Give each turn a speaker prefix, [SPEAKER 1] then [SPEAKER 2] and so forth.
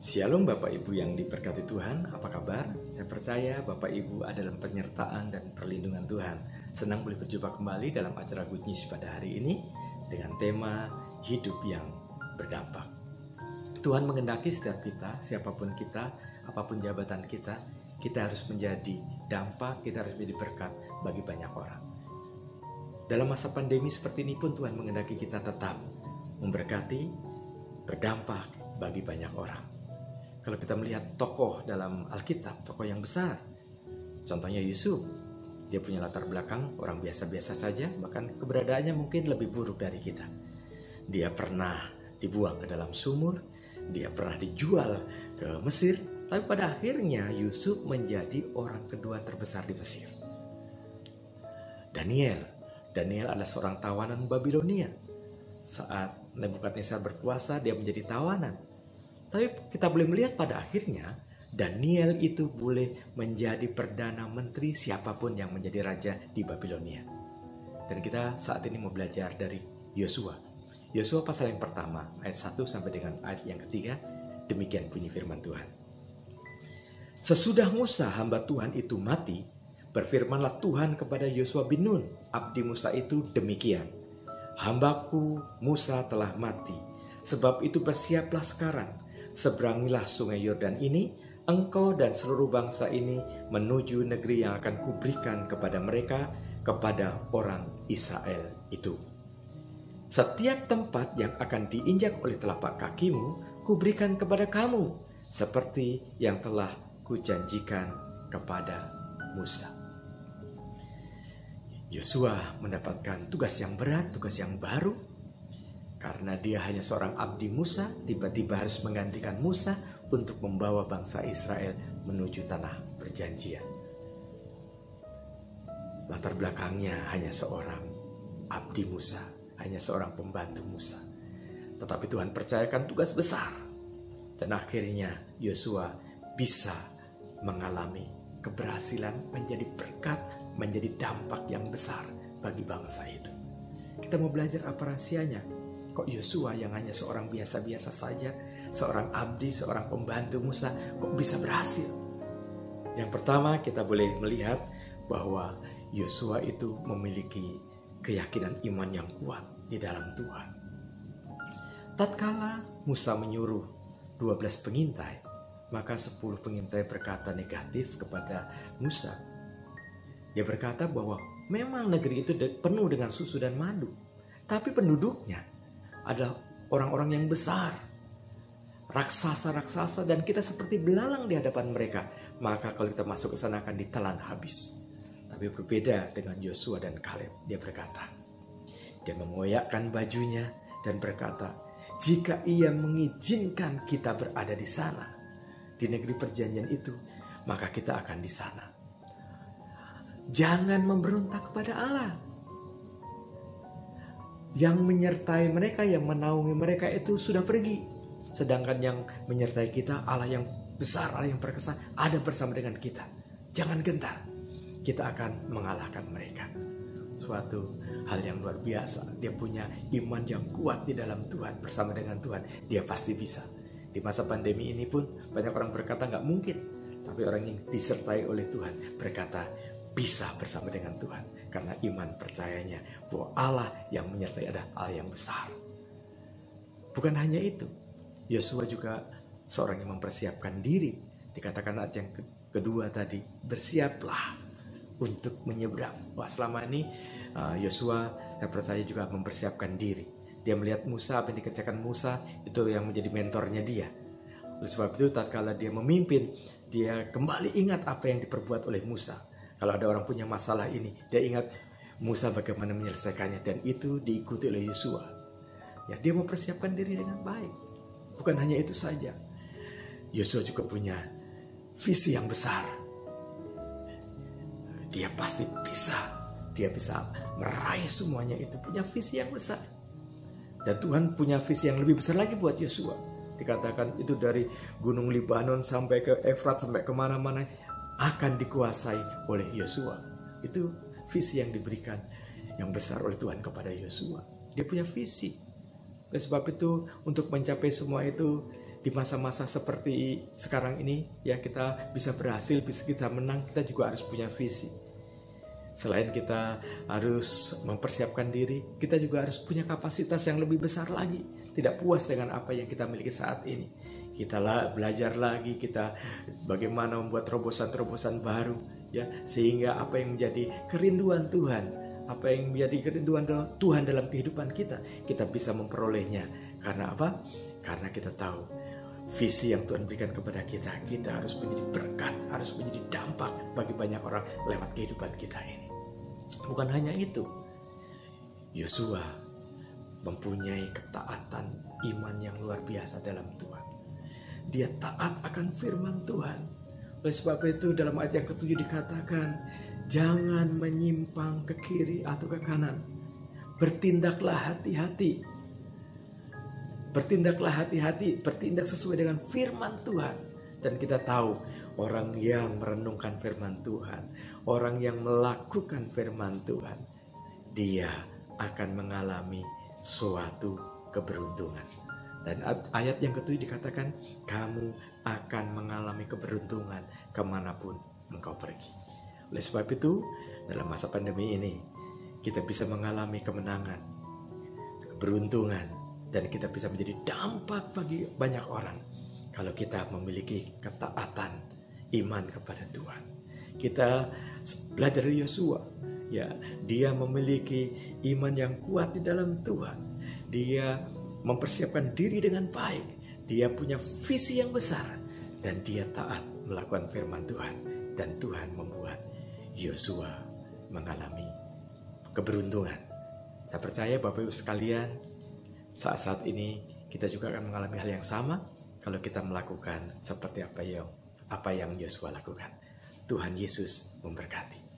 [SPEAKER 1] Shalom Bapak Ibu yang diberkati Tuhan, apa kabar? Saya percaya Bapak Ibu ada dalam penyertaan dan perlindungan Tuhan. Senang boleh berjumpa kembali dalam acara Good News pada hari ini dengan tema hidup yang berdampak. Tuhan mengendaki setiap kita, siapapun kita, apapun jabatan kita harus menjadi dampak, kita harus menjadi berkat bagi banyak orang. Dalam masa pandemi seperti ini pun Tuhan mengendaki kita tetap memberkati, berdampak bagi banyak orang. Kalau kita melihat tokoh dalam Alkitab, tokoh yang besar, contohnya Yusuf, dia punya latar belakang orang biasa-biasa saja, bahkan keberadaannya mungkin lebih buruk dari kita. Dia pernah dibuang ke dalam sumur, dia pernah dijual ke Mesir, tapi pada akhirnya Yusuf menjadi orang kedua terbesar di Mesir. Daniel adalah seorang tawanan Babilonia. Saat Nebukadnezar berkuasa, dia menjadi tawanan. Tapi kita boleh melihat pada akhirnya Daniel itu boleh menjadi perdana menteri siapapun yang menjadi raja di Babilonia. Dan kita saat ini mau belajar dari Yosua. Yosua pasal yang pertama ayat 1 sampai dengan ayat yang ketiga, demikian bunyi firman Tuhan. Sesudah Musa hamba Tuhan itu mati, berfirmanlah Tuhan kepada Yosua bin Nun, abdi Musa itu demikian. Hambaku Musa telah mati, sebab itu bersiaplah sekarang. Seberangilah sungai Yordan ini, engkau dan seluruh bangsa ini menuju negeri yang akan kuberikan kepada mereka, kepada orang Israel itu. Setiap tempat yang akan diinjak oleh telapak kakimu, kuberikan kepada kamu, seperti yang telah kujanjikan kepada Musa. Yosua mendapatkan tugas yang berat, tugas yang baru. Karena dia hanya seorang abdi Musa, tiba-tiba harus menggantikan Musa untuk membawa bangsa Israel menuju tanah perjanjian. Latar belakangnya hanya seorang abdi Musa, hanya seorang pembantu Musa. Tetapi Tuhan percayakan tugas besar. Dan akhirnya Yosua bisa mengalami keberhasilan menjadi berkat, menjadi dampak yang besar bagi bangsa itu. Kita mau belajar apa rahasianya? Kok Yosua yang hanya seorang biasa-biasa saja, seorang abdi, seorang pembantu Musa, kok bisa berhasil? Yang pertama kita boleh melihat bahwa Yosua itu memiliki keyakinan iman yang kuat di dalam Tuhan. Tatkala Musa menyuruh 12 pengintai, maka 10 pengintai berkata negatif kepada Musa. Dia berkata bahwa memang negeri itu penuh dengan susu dan madu, tapi penduduknya adalah orang-orang yang besar, raksasa-raksasa, dan kita seperti belalang di hadapan mereka. Maka kalau kita masuk ke sana akan ditelan habis. Tapi berbeda dengan Yosua dan Kaleb. Dia berkata, dia mengoyakkan bajunya dan berkata, jika ia mengizinkan kita berada di sana, di negeri perjanjian itu, maka kita akan di sana. Jangan memberontak kepada Allah. Yang menyertai mereka, yang menaungi mereka itu sudah pergi. Sedangkan yang menyertai kita, Allah yang besar, Allah yang perkasa, ada bersama dengan kita. Jangan gentar, kita akan mengalahkan mereka. Suatu hal yang luar biasa. Dia punya iman yang kuat di dalam Tuhan, bersama dengan Tuhan. Dia pasti bisa. Di masa pandemi ini pun banyak orang berkata nggak mungkin. Tapi orang yang disertai oleh Tuhan berkata bisa bersama dengan Tuhan. Karena iman percayanya bahwa Allah yang menyertai adalah Allah yang besar. Bukan hanya itu, Yosua juga seorang yang mempersiapkan diri. Dikatakan ayat yang kedua tadi, bersiaplah untuk menyeberang. Wah, selama ini Yosua saya percaya juga mempersiapkan diri. Dia melihat Musa, apa yang dikerjakan Musa, itu yang menjadi mentornya dia. Oleh sebab itu, tatkala dia memimpin, dia kembali ingat apa yang diperbuat oleh Musa. Kalau ada orang punya masalah ini, dia ingat Musa bagaimana menyelesaikannya. Dan itu diikuti oleh Yosua. Ya, dia mempersiapkan diri dengan baik. Bukan hanya itu saja. Yosua juga punya visi yang besar. Dia pasti bisa. Dia bisa meraih semuanya itu. Punya visi yang besar. Dan Tuhan punya visi yang lebih besar lagi buat Yosua. Dikatakan itu dari Gunung Libanon sampai ke Efrat, sampai kemana-mana, akan dikuasai oleh Yosua. Itu visi yang diberikan yang besar oleh Tuhan kepada Yosua. Dia punya visi. Oleh sebab itu untuk mencapai semua itu di masa-masa seperti sekarang ini ya kita bisa berhasil, bisa kita menang, kita juga harus punya visi. Selain kita harus mempersiapkan diri, kita juga harus punya kapasitas yang lebih besar lagi. Tidak puas dengan apa yang kita miliki saat ini. Kita belajar lagi, kita bagaimana membuat terobosan-terobosan baru ya, sehingga apa yang menjadi kerinduan Tuhan, apa yang menjadi kerinduan Tuhan dalam kehidupan kita bisa memperolehnya. Karena apa? Karena kita tahu visi yang Tuhan berikan kepada kita harus menjadi berkat, harus menjadi dampak bagi banyak orang lewat kehidupan kita ini. Bukan hanya itu, Yosua mempunyai ketaatan iman yang luar biasa dalam Tuhan. Dia taat akan firman Tuhan. Oleh sebab itu dalam ayat yang ke-7 dikatakan, jangan menyimpang ke kiri atau ke kanan. Bertindaklah hati-hati. Bertindaklah hati-hati, bertindak sesuai dengan firman Tuhan. Dan kita tahu orang yang merenungkan firman Tuhan, orang yang melakukan firman Tuhan, dia akan mengalami suatu keberuntungan. Dan ayat yang ke-7 dikatakan, kamu akan mengalami keberuntungan kemanapun engkau pergi. Oleh sebab itu, dalam masa pandemi ini, kita bisa mengalami kemenangan, keberuntungan, dan kita bisa menjadi dampak bagi banyak orang kalau kita memiliki ketaatan iman kepada Tuhan. Kita belajar dari Yosua, ya, dia memiliki iman yang kuat di dalam Tuhan. Dia mempersiapkan diri dengan baik. Dia punya visi yang besar dan dia taat melakukan firman Tuhan, dan Tuhan membuat Yosua mengalami keberuntungan. Saya percaya Bapak Ibu sekalian, saat-saat ini kita juga akan mengalami hal yang sama kalau kita melakukan seperti apa yang Yosua lakukan. Tuhan Yesus memberkati.